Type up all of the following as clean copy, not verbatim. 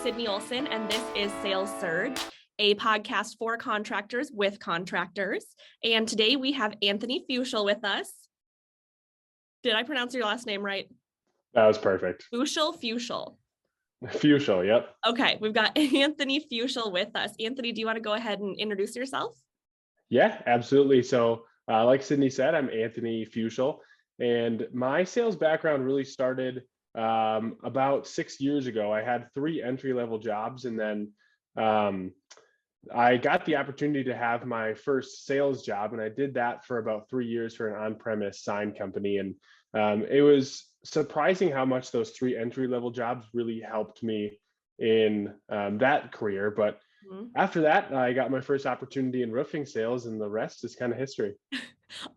Sydney Olson, and this is Sales Surge, a podcast for contractors with contractors. And today we have Anthony Fuchsel with us. Did I pronounce your last name right? That was perfect. Fuchsel. Fuchsel, yep. Okay, we've got Anthony Fuchsel with us. Anthony, do you want to go ahead and introduce yourself? Yeah, absolutely. So like Sydney said, I'm Anthony Fuchsel, and my sales background really started about 6 years ago. I had 3 entry-level jobs, and then I got the opportunity to have my first sales job, and I did that for about 3 years for an on-premise sign company. And it was surprising how much those 3 entry-level jobs really helped me in that career. But after that, I got my first opportunity in roofing sales, and the rest is kind of history.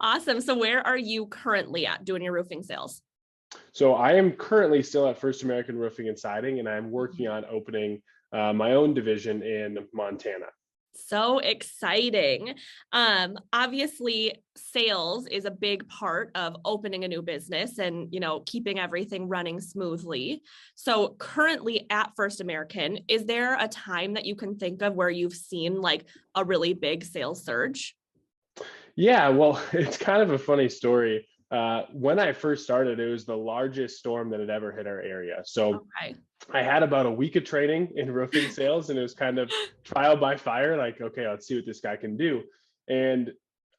Awesome. So where are you currently at doing your roofing sales? So I am currently still at First American Roofing and Siding, and I'm working on opening my own division in Montana. So exciting. Obviously, sales is a big part of opening a new business and, keeping everything running smoothly. So currently at First American, is there a time that you can think of where you've seen like a really big sales surge? Yeah, well, it's kind of a funny story. When I first started, it was the largest storm that had ever hit our area. So Okay. I had about a week of training in roofing sales, and it was kind of trial by fire, like, okay, let's see what this guy can do. And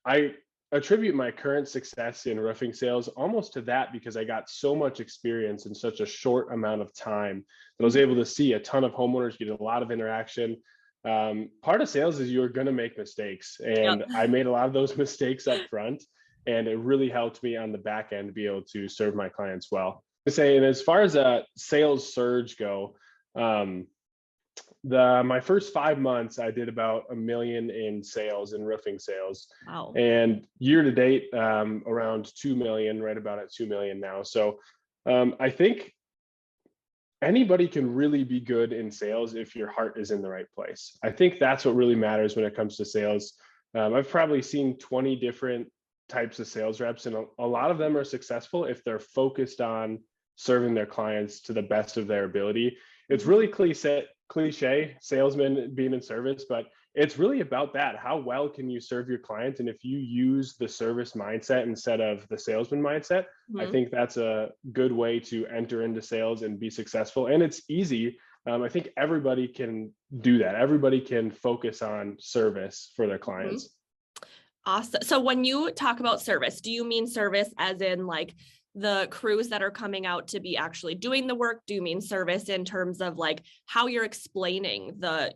I attribute my current success in roofing sales almost to that, because I got so much experience in such a short amount of time that I was able to see a ton of homeowners, get a lot of interaction. Part of sales is you're going to make mistakes, and I made a lot of those mistakes up front, and it really helped me on the back end to be able to serve my clients well. And as far as a sales surge go, my first 5 months I did about $1 million in sales, in roofing sales. Wow. And year to date, around 2 million, right about at 2 million now. So I think anybody can really be good in sales if your heart is in the right place. I think that's what really matters when it comes to sales. I've probably seen 20 different types of sales reps, and a lot of them are successful if they're focused on serving their clients to the best of their ability. It's really cliche, salesman being in service, but it's really about that. How well can you serve your client? And if you use the service mindset instead of the salesman mindset, I think that's a good way to enter into sales and be successful. And it's easy. I think everybody can do that. Everybody can focus on service for their clients. Awesome. So when you talk about service, do you mean service as in like the crews that are coming out to be actually doing the work? Do you mean service in terms of like how you're explaining the,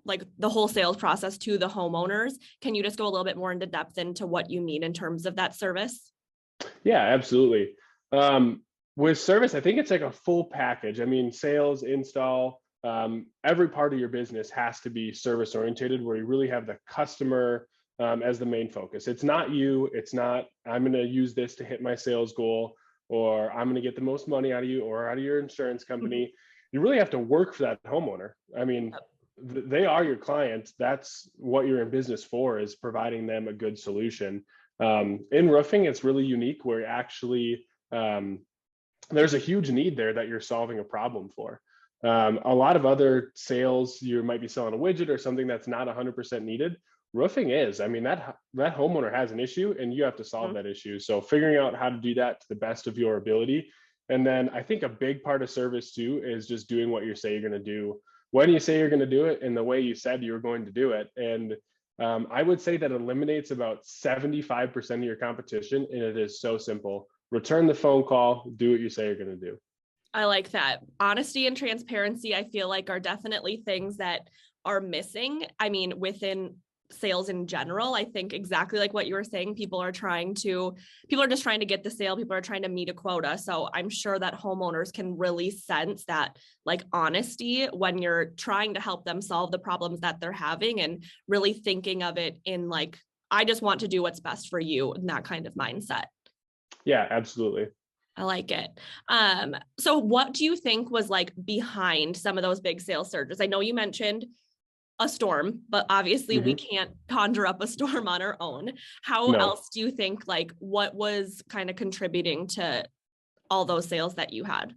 like the whole sales process to the homeowners? Can you just go a little bit more into depth into what you mean in terms of that service? Yeah, absolutely. With service, I think it's like a full package. I mean, sales, install, every part of your business has to be service oriented, where you really have the customer as the main focus. It's not you. It's not, I'm going to use this to hit my sales goal, or I'm going to get the most money out of you or out of your insurance company. You really have to work for that homeowner. I mean, they are your client. That's what you're in business for, is providing them a good solution. In roofing, it's really unique, where actually there's a huge need there that you're solving a problem for. A lot of other sales, you might be selling a widget or something that's not 100% needed. Roofing is. I mean, that homeowner has an issue, and you have to solve that issue. So figuring out how to do that to the best of your ability. And then I think a big part of service too is just doing what you say you're going to do, when you say you're going to do it, and the way you said you were going to do it. And I would say that eliminates about 75% of your competition, and it is so simple. Return the phone call, do what you say you're going to do. I like that. Honesty and transparency, I feel like, are definitely things that are missing. I mean, within sales in general, I think exactly like what you were saying, people are just trying to get the sale. People are trying to meet a quota. So I'm sure that homeowners can really sense that like honesty when you're trying to help them solve the problems that they're having, and really thinking of it in like, I just want to do what's best for you, and that kind of mindset. Yeah, absolutely. I like it. So what do you think was like behind some of those big sales surges? I know you mentioned a storm, but obviously we can't conjure up a storm on our own. How else do you think, like, what was kind of contributing to all those sales that you had?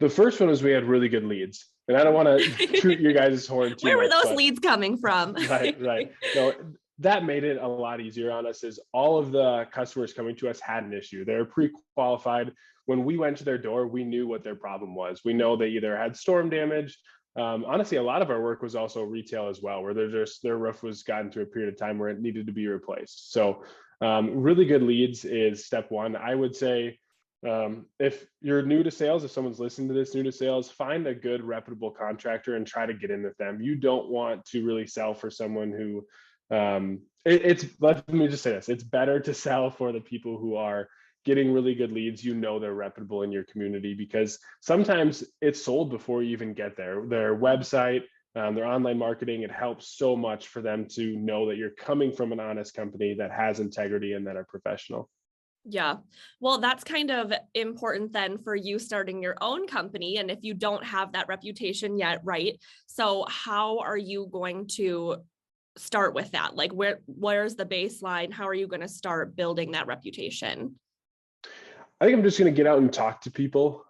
The first one was we had really good leads, and I don't want to toot your guys' horn too Where were much, those but leads coming from? right. No, that made it a lot easier on us. Is all of the customers coming to us had an issue. They're pre-qualified. When we went to their door, we knew what their problem was. We know they either had storm damage. Honestly, a lot of our work was also retail as well, where their roof was gotten to a period of time where it needed to be replaced. So really good leads is step one. I would say if you're new to sales, if someone's listening to this new to sales, find a good reputable contractor and try to get in with them. You don't want to really sell for someone who let me just say this, it's better to sell for the people who are getting really good leads. You know they're reputable in your community, because sometimes it's sold before you even get there. Their website, their online marketing, it helps so much for them to know that you're coming from an honest company that has integrity and that are professional. Yeah. Well, that's kind of important then for you starting your own company. And if you don't have that reputation yet, right? So how are you going to start with that? Like where's the baseline? How are you going to start building that reputation? I think I'm just going to get out and talk to people,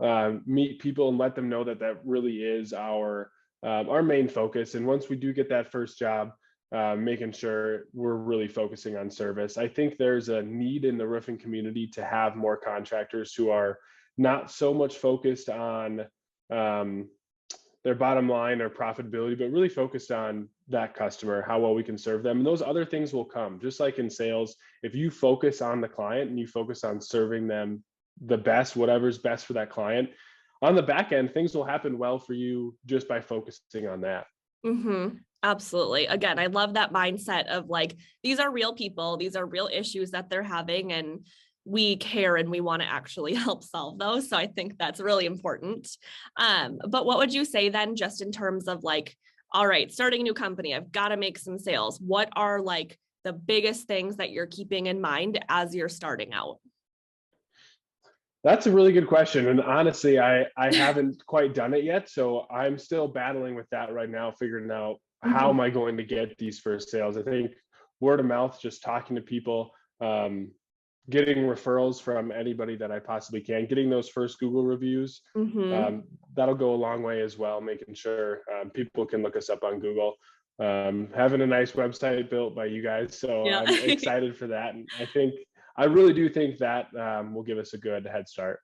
meet people, and let them know that that really is our main focus. And once we do get that first job, making sure we're really focusing on service. I think there's a need in the roofing community to have more contractors who are not so much focused on their bottom line or profitability, but really focused on that customer, how well we can serve them. And those other things will come. Just like in sales, if you focus on the client and you focus on serving them the best, whatever's best for that client, on the back end, things will happen well for you just by focusing on that. Mm-hmm. Absolutely. Again, I love that mindset of like, these are real people, these are real issues that they're having, and we care and we want to actually help solve those. So I think that's really important. But what would you say then, just in terms of like, all right, starting a new company, I've got to make some sales. What are like the biggest things that you're keeping in mind as you're starting out? That's a really good question. And honestly, I haven't quite done it yet. So I'm still battling with that right now, figuring out how Mhm. am I going to get these first sales. I think word of mouth, just talking to people, getting referrals from anybody that I possibly can, getting those first Google reviews, Mhm. that'll go a long way as well, making sure people can look us up on Google. Having a nice website built by you guys. So Yeah. I'm excited for that. And I really do think that will give us a good head start.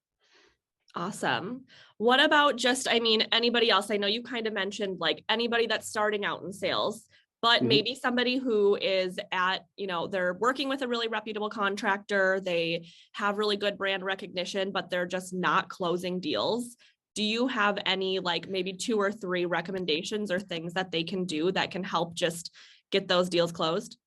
Awesome. What about just, I mean, anybody else? I know you kind of mentioned like anybody that's starting out in sales, but Mhm. maybe somebody who is at, they're working with a really reputable contractor, they have really good brand recognition, but they're just not closing deals. Do you have any like maybe 2 or 3 recommendations or things that they can do that can help just get those deals closed?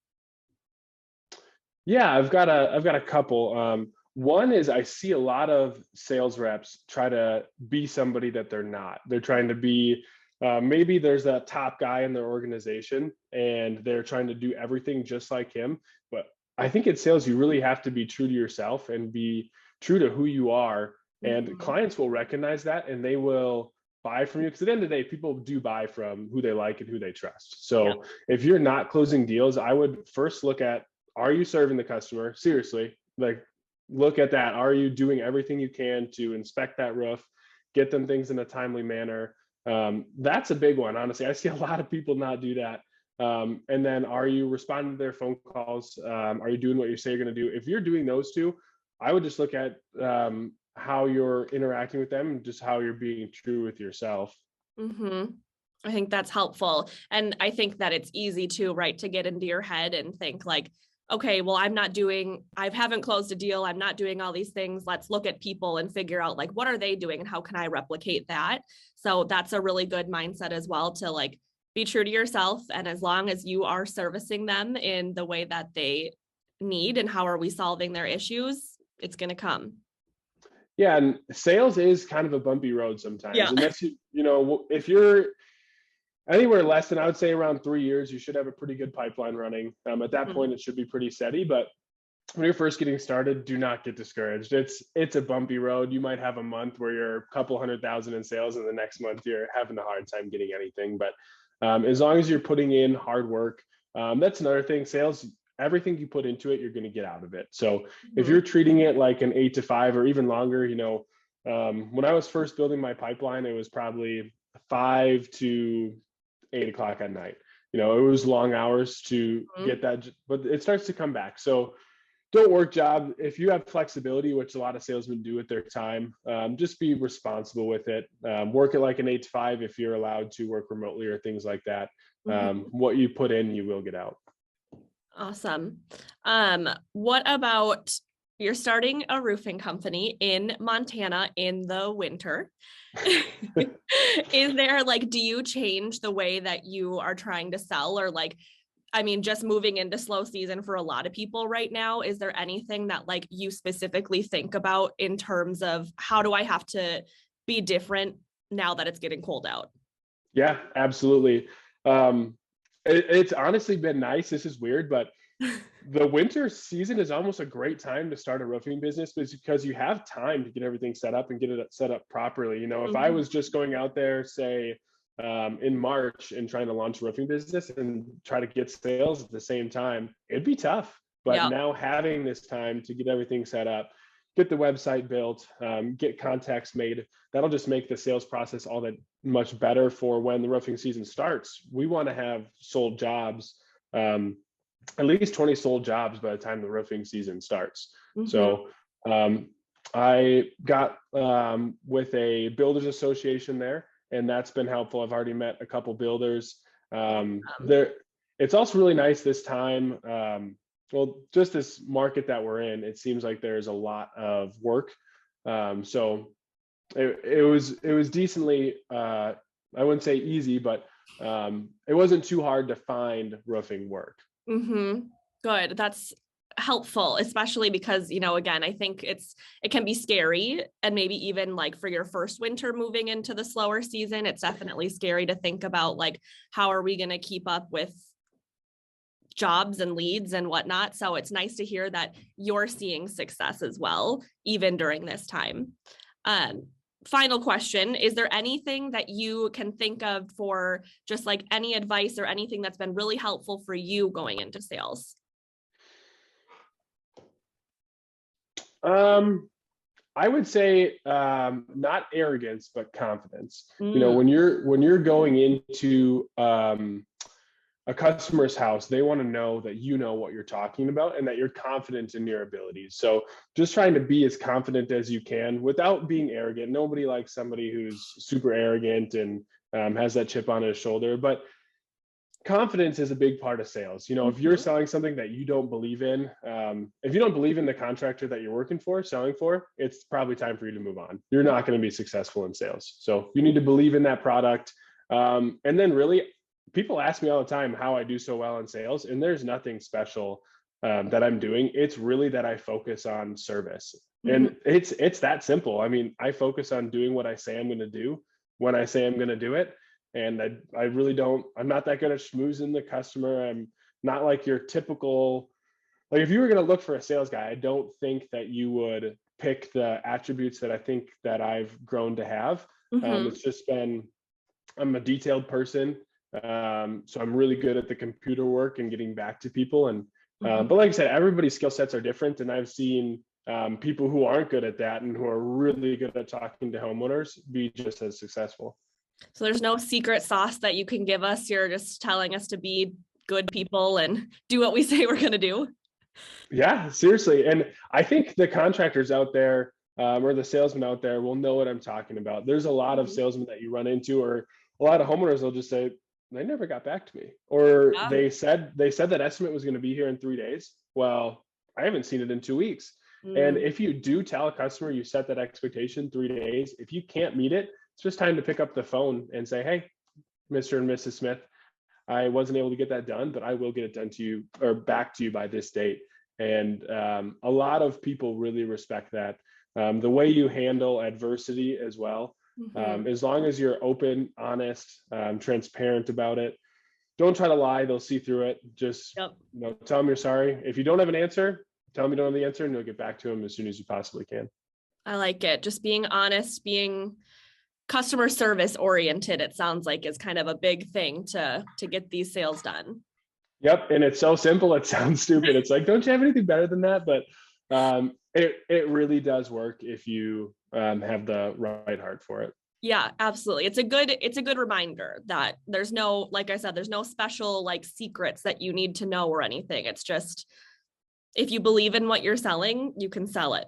Yeah, I've got a couple. One is I see a lot of sales reps try to be somebody that they're not. They're trying to be maybe there's a top guy in their organization and they're trying to do everything just like him. But I think in sales you really have to be true to yourself and be true to who you are. And Mhm. clients will recognize that and they will buy from you, because at the end of the day, people do buy from who they like and who they trust. Yeah. So if you're not closing deals, I would first look at, are you serving the customer? Seriously, like look at that. Are you doing everything you can to inspect that roof, get them things in a timely manner? That's a big one. Honestly, I see a lot of people not do that. And then are you responding to their phone calls? Are you doing what you say you're going to do? If you're doing those two, I would just look at how you're interacting with them and just how you're being true with yourself. Mm-hmm. I think that's helpful. And I think that it's easy to, right, to get into your head and think like, okay, well, I haven't closed a deal. I'm not doing all these things. Let's look at people and figure out like, what are they doing and how can I replicate that? So that's a really good mindset as well, to like be true to yourself. And as long as you are servicing them in the way that they need and how are we solving their issues, it's going to come. Yeah, and sales is kind of a bumpy road sometimes. Yeah. Unless if you're anywhere less than, I would say, around 3 years, you should have a pretty good pipeline running. At that Mhm. point, it should be pretty steady. But when you're first getting started, do not get discouraged. It's a bumpy road. You might have a month where you're a couple 100,000 in sales, and the next month you're having a hard time getting anything. But as long as you're putting in hard work, that's another thing. Sales, everything you put into it, you're going to get out of it. So if Mhm. you're treating it like an 8 to 5 or even longer, When I was first building my pipeline, it was probably 5 to 8 o'clock at night. It was long hours to Mhm. get that, but it starts to come back. So don't work job. If you have flexibility, which a lot of salesmen do with their time, just be responsible with it. Work it like an 8 to 5 if you're allowed to work remotely or things like that. Mhm. What you put in, you will get out. Awesome. What about you're starting a roofing company in Montana in the winter? Is there like, do you change the way that you are trying to sell or like, I mean, just moving into slow season for a lot of people right now, is there anything that like you specifically think about in terms of how do I have to be different now that it's getting cold out? Yeah, absolutely. Um, it's honestly been nice. This is weird, but the winter season is almost a great time to start a roofing business because you have time to get everything set up and get it set up properly. If I Mhm. was just going out there, say, in March and trying to launch a roofing business and try to get sales at the same time, it'd be tough. But Yep. now having this time to get everything set up, get the website built, get contacts made, that'll just make the sales process all that much better for when the roofing season starts. We want to have sold jobs. At least 20 sold jobs by the time the roofing season starts. Mhm. So I got with a builders association there, and that's been helpful. I've already met a couple builders. Awesome. There, it's also really nice this time. Well, just this market that we're in, it seems like there's a lot of work. So it was decently. I wouldn't say easy, but it wasn't too hard to find roofing work. Mm-hmm. Good. That's helpful, especially because, again, I think it can be scary and maybe even like for your first winter moving into the slower season, it's definitely scary to think about like, how are we going to keep up with jobs and leads and whatnot. So it's nice to hear that you're seeing success as well, even during this time. Um, Final question, is there anything that you can think of for just like any advice or anything that's been really helpful for you going into sales? Um, I would say not arrogance, but confidence. Mm, When you're going into a customer's house, they want to know that you know what you're talking about and that you're confident in your abilities. So just trying to be as confident as you can without being arrogant. Nobody likes somebody who's super arrogant and has that chip on his shoulder. But confidence is a big part of sales. If you're mhm. selling something that you don't believe in, if you don't believe in the contractor that you're working for, selling for, it's probably time for you to move on. You're not going to be successful in sales. So you need to believe in that product. And then really, people ask me all the time how I do so well in sales, and there's nothing special that I'm doing. It's really that I focus on service. Mhm. And it's that simple. I mean, I focus on doing what I say I'm going to do when I say I'm going to do it, and I really don't, I'm not that good at schmoozing the customer. I'm not like your typical, like if you were going to look for a sales guy, I don't think that you would pick the attributes that I think that I've grown to have. Mhm. It's just been, I'm a detailed person. So I'm really good at the computer work and getting back to people. And, Mhm. but like I said, everybody's skill sets are different. And I've seen people who aren't good at that and who are really good at talking to homeowners be just as successful. So there's no secret sauce that you can give us. You're just telling us to be good people and do what we say we're going to do. Yeah, seriously. And I think the contractors out there or the salesmen out there will know what I'm talking about. There's a lot of Mhm. salesmen that you run into, or a lot of homeowners will just say, they never got back to me. Or Yeah. they said that estimate was going to be here in 3 days. Well, I haven't seen it in 2 weeks. And Mm. if you do tell a customer you set that expectation 3 days, if you can't meet it, it's just time to pick up the phone and say, hey, Mr. and Mrs. Smith, I wasn't able to get that done, but I will get it done to you or back to you by this date. And a lot of people really respect that. The way you handle adversity as well, Mhm. as long as you're open, honest, transparent about it, don't try to lie. They'll see through it. Just Yep. tell them you're sorry. If you don't have an answer, tell them you don't have the answer, and you'll get back to them as soon as you possibly can. I like it. Just being honest, being customer service oriented, it sounds like is kind of a big thing to get these sales done. Yep, and it's so simple. It sounds stupid. It's like, don't you have anything better than that? But It really does work if you have the right heart for it. Yeah, absolutely. It's a good reminder that there's no, like I said, there's no special like secrets that you need to know or anything. It's just if you believe in what you're selling, you can sell it.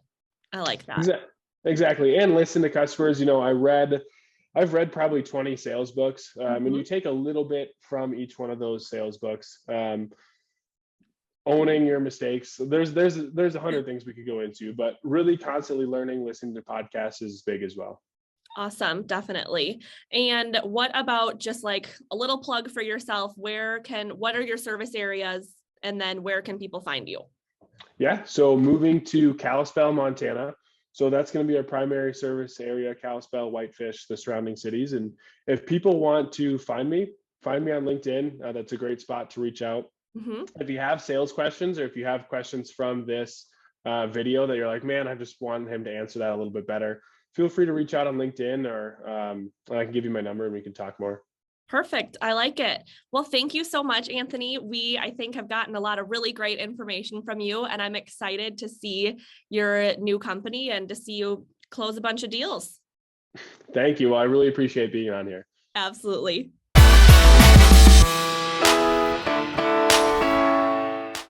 I like that. Exactly. And listen to customers. I've read probably 20 sales books, and you take a little bit from each one of those sales books. Owning your mistakes. There's 100 things we could go into, but really constantly learning, listening to podcasts is big as well. Awesome, definitely. And what about just like a little plug for yourself? What are your service areas? And then where can people find you? Yeah. So moving to Kalispell, Montana. So that's going to be our primary service area, Kalispell, Whitefish, the surrounding cities. And if people want to find me on LinkedIn. That's a great spot to reach out. Mm-hmm. If you have sales questions or if you have questions from this video that you're like, man, I just want him to answer that a little bit better, feel free to reach out on LinkedIn, or I can give you my number and we can talk more. Perfect. I like it. Well, thank you so much, Anthony. I think, have gotten a lot of really great information from you, and I'm excited to see your new company and to see you close a bunch of deals. Thank you. Well, I really appreciate being on here. Absolutely.